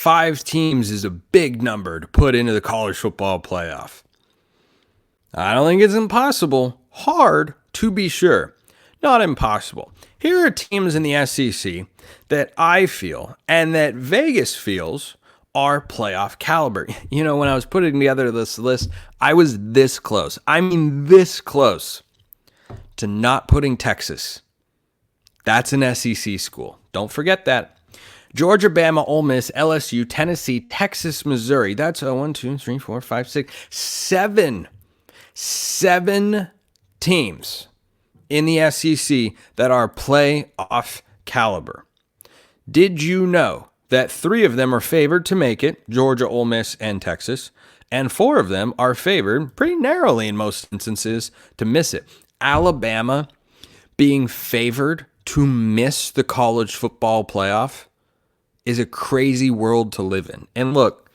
5 teams is a big number to put into the college football playoff. I don't think it's impossible. Hard, to be sure. Not impossible. Here are teams in the SEC that I feel and that Vegas feels are playoff caliber. You know, when I was putting together this list, I was this close. I mean, this close to not putting Texas. That's an SEC school. Don't forget that. Georgia, Bama, Ole Miss, LSU, Tennessee, Texas, Missouri. That's 1, 2, 3, 4, 5, 6, 7. 7 teams in the SEC that are playoff caliber. Did you know that 3 of them are favored to make it, Georgia, Ole Miss, and Texas, and 4 of them are favored pretty narrowly in most instances to miss it? Alabama being favored to miss the college football playoff is a crazy world to live in. And look,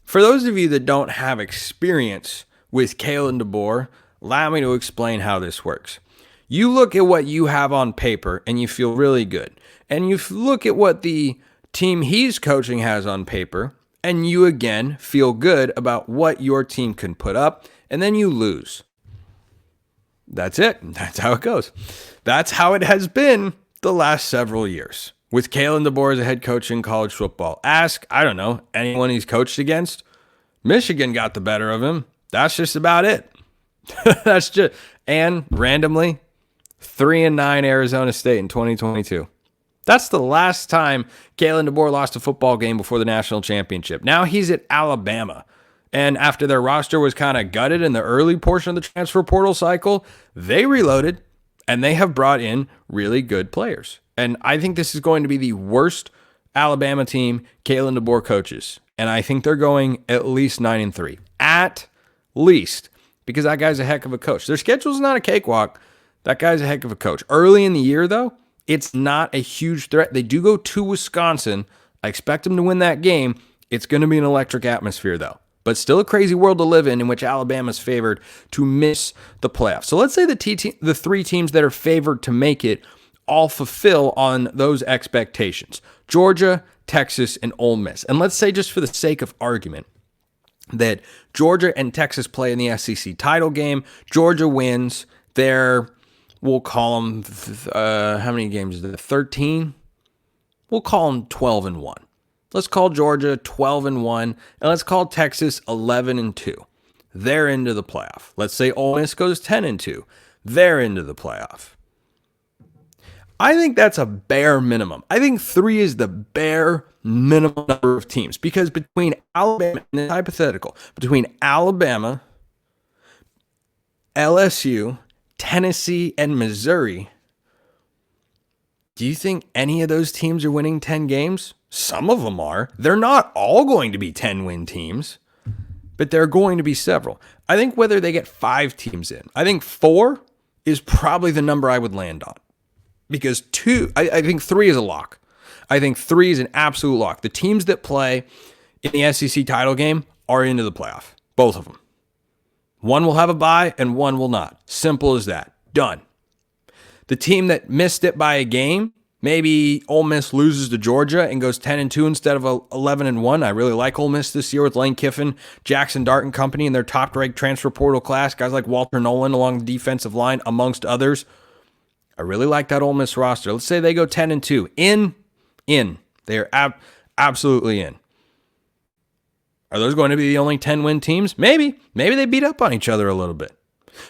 for those of you that don't have experience with Kalen DeBoer, allow me to explain how this works. You look at what you have on paper and you feel really good. And you look at what the team he's coaching has on paper and you again feel good about what your team can put up, and then you lose. That's it. That's how it goes. That's how it has been the last several years. With Kalen DeBoer as a head coach in college football. Ask, I don't know, anyone he's coached against. Michigan got the better of him. That's just about it. And randomly, 3-9 Arizona State in 2022. That's the last time Kalen DeBoer lost a football game before the national championship. Now he's at Alabama. And after their roster was kind of gutted in the early portion of the transfer portal cycle, they reloaded and they have brought in really good players. And I think this is going to be the worst Alabama team Kalen DeBoer coaches. And I think they're going at least 9-3. At least. Because that guy's a heck of a coach. Their schedule's not a cakewalk. That guy's a heck of a coach. Early in the year, though, it's not a huge threat. They do go to Wisconsin. I expect them to win that game. It's going to be an electric atmosphere, though. But still a crazy world to live in which Alabama's favored to miss the playoffs. So let's say the 3 teams that are favored to make it all fulfill on those expectations. Georgia, Texas, and Ole Miss. And let's say, just for the sake of argument, that Georgia and Texas play in the SEC title game. Georgia wins. We'll call them, how many games is it? 13? We'll call them 12-1. Let's call Georgia 12-1, and let's call Texas 11-2. They're into the playoff. Let's say Ole Miss goes 10-2. They're into the playoff. I think that's a bare minimum. I think 3 is the bare minimum number of teams, because between Alabama, and it's hypothetical, between Alabama, LSU, Tennessee, and Missouri, do you think any of those teams are winning 10 games? Some of them are. They're not all going to be 10-win teams, but there are going to be several. I think whether they get 5 teams in, I think 4 is probably the number I would land on. Because I think 3 is a lock. I think 3 is an absolute lock. The teams that play in the SEC title game are into the playoff. Both of them. One will have a bye and one will not. Simple as that. Done. The team that missed it by a game, maybe Ole Miss loses to Georgia and goes 10-2 instead of 11-1. I really like Ole Miss this year with Lane Kiffin, Jackson Dart and company in their top-ranked transfer portal class. Guys like Walter Nolan along the defensive line, amongst others. I really like that Ole Miss roster. Let's say they go 10-2. In. They are absolutely in. Are those going to be the only 10-win teams? Maybe. Maybe they beat up on each other a little bit.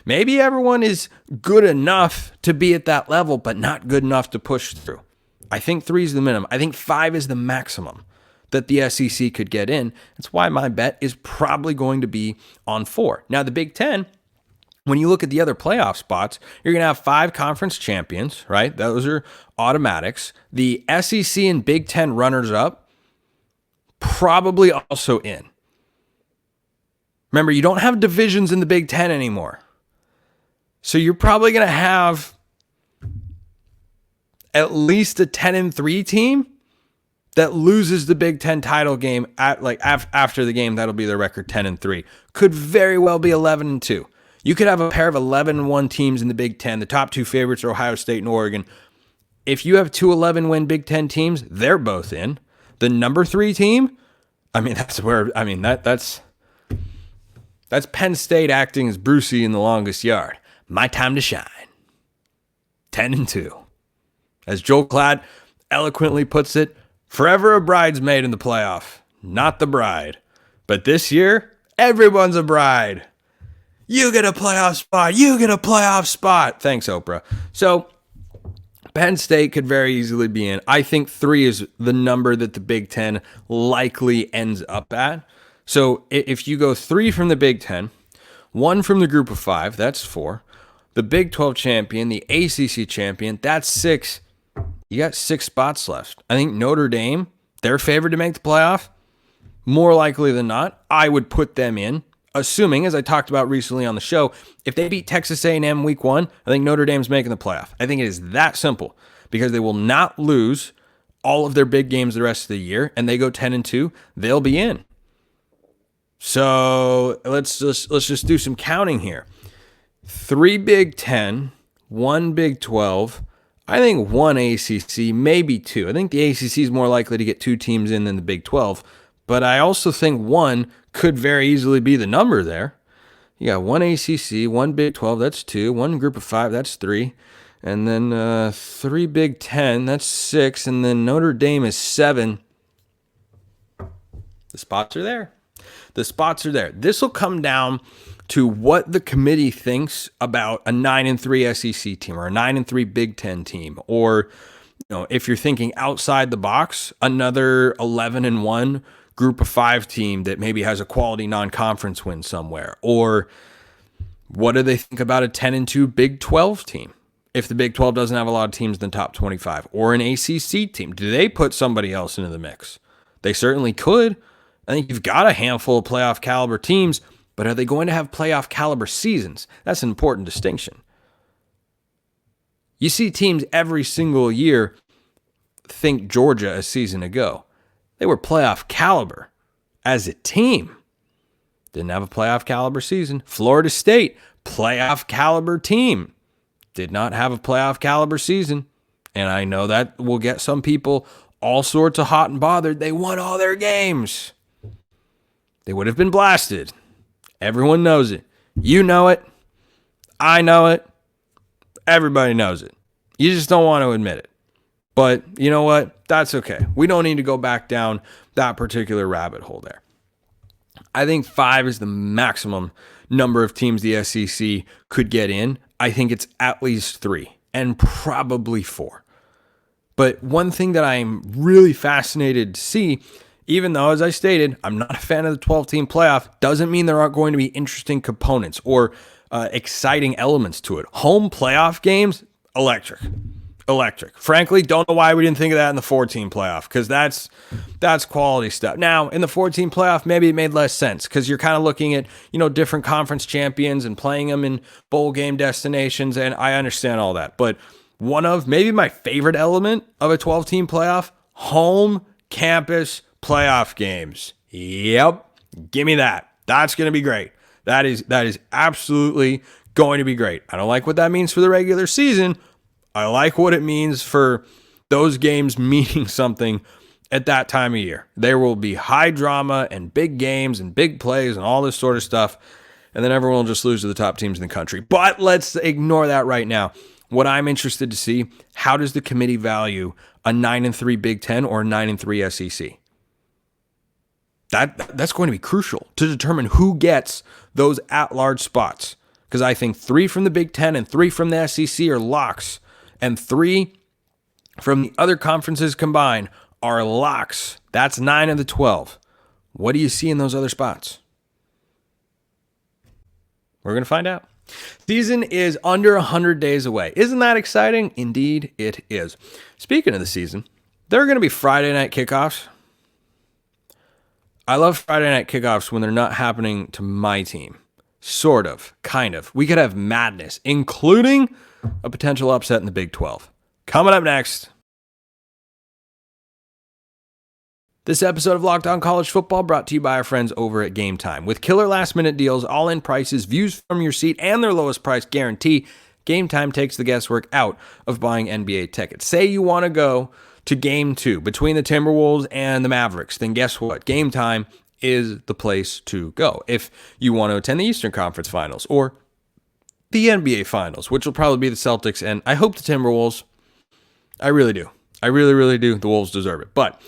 Maybe everyone is good enough to be at that level, but not good enough to push through. I think 3 is the minimum. I think 5 is the maximum that the SEC could get in. That's why my bet is probably going to be on 4. Now, the Big Ten, when you look at the other playoff spots, you're going to have 5 conference champions, right? Those are automatics. The SEC and Big Ten runners-up, probably also in. Remember, you don't have divisions in the Big Ten anymore. So you're probably going to have at least a 10-3 team that loses the Big Ten title game after the game. That'll be their record, 10-3. Could very well be 11-2. You could have a pair of 11-1 teams in the Big Ten. The top 2 favorites are Ohio State and Oregon. If you have 2 11-win Big Ten teams, they're both in. The number 3 team I mean, that's Penn State acting as Brucey in The Longest Yard. My time to shine. 10-2. As Joel Klatt eloquently puts it, forever a bridesmaid in the playoff, not the bride. But this year, everyone's a bride. You get a playoff spot. You get a playoff spot. Thanks, Oprah. So Penn State could very easily be in. I think 3 is the number that the Big Ten likely ends up at. So if you go 3 from the Big Ten, 1 from the group of 5, that's 4. The Big 12 champion, the ACC champion, that's 6. You got 6 spots left. I think Notre Dame, they're favored to make the playoff. More likely than not, I would put them in, assuming, as I talked about recently on the show, if they beat Texas A&M week 1, I think Notre Dame's making the playoff. I think it is that simple because they will not lose all of their big games the rest of the year, and they go 10-2, they'll be in. So let's just do some counting here. 3 Big Ten, 1 Big 12, I think 1 ACC, maybe 2. I think the ACC is more likely to get 2 teams in than the Big 12, but I also think 1 could very easily be the number there. You got 1 ACC, 1 Big 12, that's 2, 1 group of 5, that's 3, and then 3 Big 10, that's 6, and then Notre Dame is 7. The spots are there. The spots are there. This will come down to what the committee thinks about a 9-3 SEC team or a 9-3 Big Ten team, or if you're thinking outside the box, another 11-1 group of 5 team that maybe has a quality non-conference win somewhere, or what do they think about a 10-2 Big 12 team? If the Big 12 doesn't have a lot of teams in the top 25, or an ACC team, do they put somebody else into the mix? They certainly could. I think you've got a handful of playoff caliber teams, but are they going to have playoff caliber seasons? That's an important distinction. You see teams every single year, think Georgia a season ago. They were playoff caliber as a team. Didn't have a playoff caliber season. Florida State, playoff caliber team. Did not have a playoff caliber season. And I know that will get some people all sorts of hot and bothered. They won all their games. They would have been blasted. Everyone knows it. You know it. I know it. Everybody knows it. You just don't want to admit it. But you know what? That's okay. We don't need to go back down that particular rabbit hole there. I think 5 is the maximum number of teams the SEC could get in. I think it's at least 3 and probably 4. But one thing that I'm really fascinated to see, even though, as I stated, I'm not a fan of the 12-team playoff, doesn't mean there aren't going to be interesting components or exciting elements to it. Home playoff games, electric. Frankly, don't know why we didn't think of that in the 14 playoff, because that's quality stuff. Now, in the 14 playoff, maybe it made less sense because you're kind of looking at, different conference champions and playing them in bowl game destinations, and I understand all that. But one of maybe my favorite element of a 12-team playoff, home campus playoff games. Yep. Give me that. That's going to be great. That is absolutely going to be great. I don't like what that means for the regular season. I like what it means for those games meaning something at that time of year. There will be high drama and big games and big plays and all this sort of stuff. And then everyone will just lose to the top teams in the country. But let's ignore that right now. What I'm interested to see, how does the committee value a 9-3 Big Ten or a 9-3 SEC? That's going to be crucial to determine who gets those at-large spots. Because I think 3 from the Big Ten and 3 from the SEC are locks. And 3 from the other conferences combined are locks. That's 9 of the 12. What do you see in those other spots? We're going to find out. Season is under 100 days away. Isn't that exciting? Indeed, it is. Speaking of the season, there are going to be Friday night kickoffs. I love Friday night kickoffs when they're not happening to my team. Sort of, kind of. We could have madness, including a potential upset in the Big 12. Coming up next. This episode of Locked On College Football brought to you by our friends over at Game Time. With killer last-minute deals, all-in prices, views from your seat, and their lowest price guarantee, Game Time takes the guesswork out of buying NBA tickets. Say you want to go to game 2 between the Timberwolves and the Mavericks, then guess what? Game Time is the place to go. If you want to attend the Eastern Conference Finals or the NBA Finals, which will probably be the Celtics, and I hope the Timberwolves. I really do. I really, really do. The Wolves deserve it. But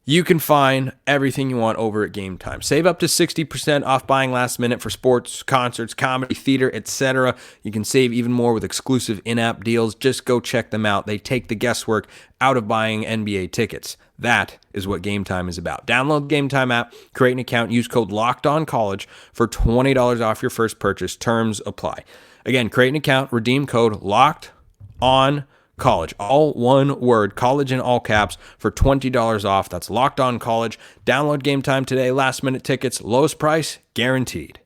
you can find everything you want over at Game Time. Save up to 60% off buying last minute for sports, concerts, comedy, theater, etc. You can save even more with exclusive in-app deals. Just go check them out. They take the guesswork out of buying NBA tickets. That is what Game Time is about. Download the Game Time app, create an account, use code LOCKEDONCollege for $20 off your first purchase. Terms apply. Again, create an account, redeem code LOCKEDONCollege. All one word, college in all caps, for $20 off. That's Locked On College. Download Game Time today. Last minute tickets, lowest price guaranteed.